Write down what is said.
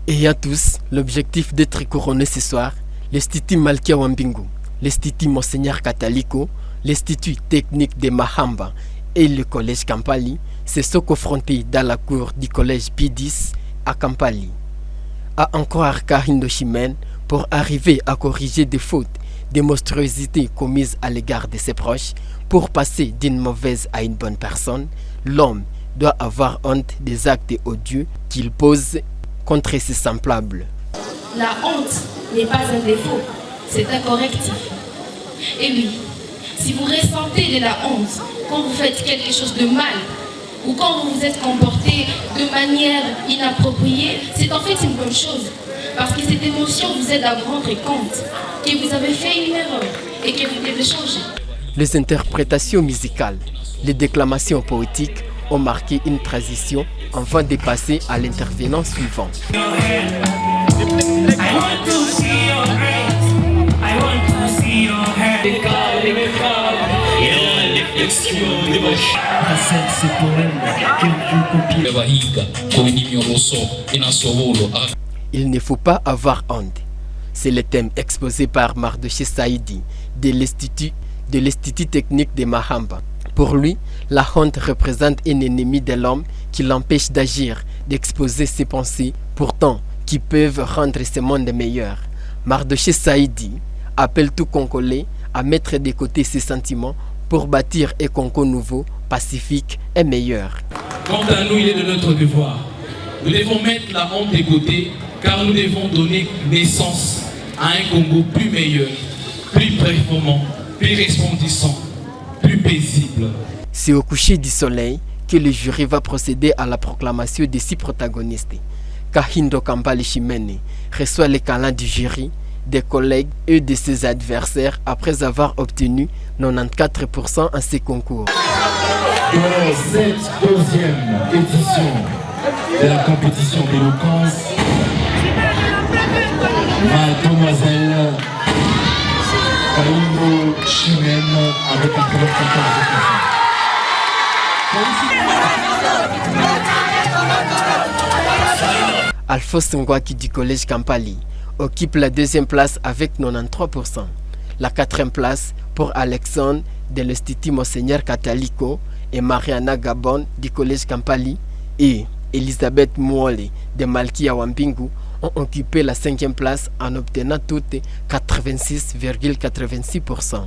Et à tous, l'objectif d'être couronné ce soir, l'Institut Malkia Wambingu, l'Institut Monseigneur Kataliko, l'Institut technique de Mahamba et le Collège Kampali se sont confrontés dans la cour du Collège P10 à Kampali. À encore Kahindo Chimène pour arriver à corriger des fautes, des monstruosités commises à l'égard de ses proches, pour passer d'une mauvaise à une bonne personne, l'homme doit avoir honte des actes odieux qu'il pose contre ses semblables. La honte n'est pas un défaut, c'est un correctif. Et oui, si vous ressentez de la honte quand vous faites quelque chose de mal ou quand vous vous êtes comporté de manière inappropriée, c'est en fait une bonne chose. Parce que cette émotion vous aide à vous rendre compte que vous avez fait une erreur et que vous devez changer. Les interprétations musicales, les déclamations poétiques ont marqué une transition avant de passer à l'intervenant suivant. Il ne faut pas avoir honte. C'est le thème exposé par Mardoché Saïdi de l'Institut technique de Mahamba. Pour lui, la honte représente un ennemi de l'homme qui l'empêche d'agir, d'exposer ses pensées, pourtant qui peuvent rendre ce monde meilleur. Mardoché Saïdi appelle tout Congolais à mettre de côté ses sentiments pour bâtir un Congo nouveau, pacifique et meilleur. Quant à nous, il est de notre devoir. Nous devons mettre la honte de côté car nous devons donner naissance à un Congo plus meilleur, plus performant, plus resplendissant, plus paisible. C'est au coucher du soleil que le jury va procéder à la proclamation des 6 protagonistes. Kahindo Kampali Chimene reçoit les câlins du jury, des collègues et de ses adversaires après avoir obtenu 94% en ces concours. Pour cette deuxième édition de la compétition d'éloquence, mademoiselle Kahindo Chimene avec un 94%. Alphonse Ngwaki du Collège Kampali occupe la 2e place avec 93%. La 4e place pour Alexandre de l'Institut Monseigneur Kataliko et Mariana Gabon du Collège Kampali et Elisabeth Mouole de Malkia Wambingu ont occupé la 5e place en obtenant toutes 86,86%.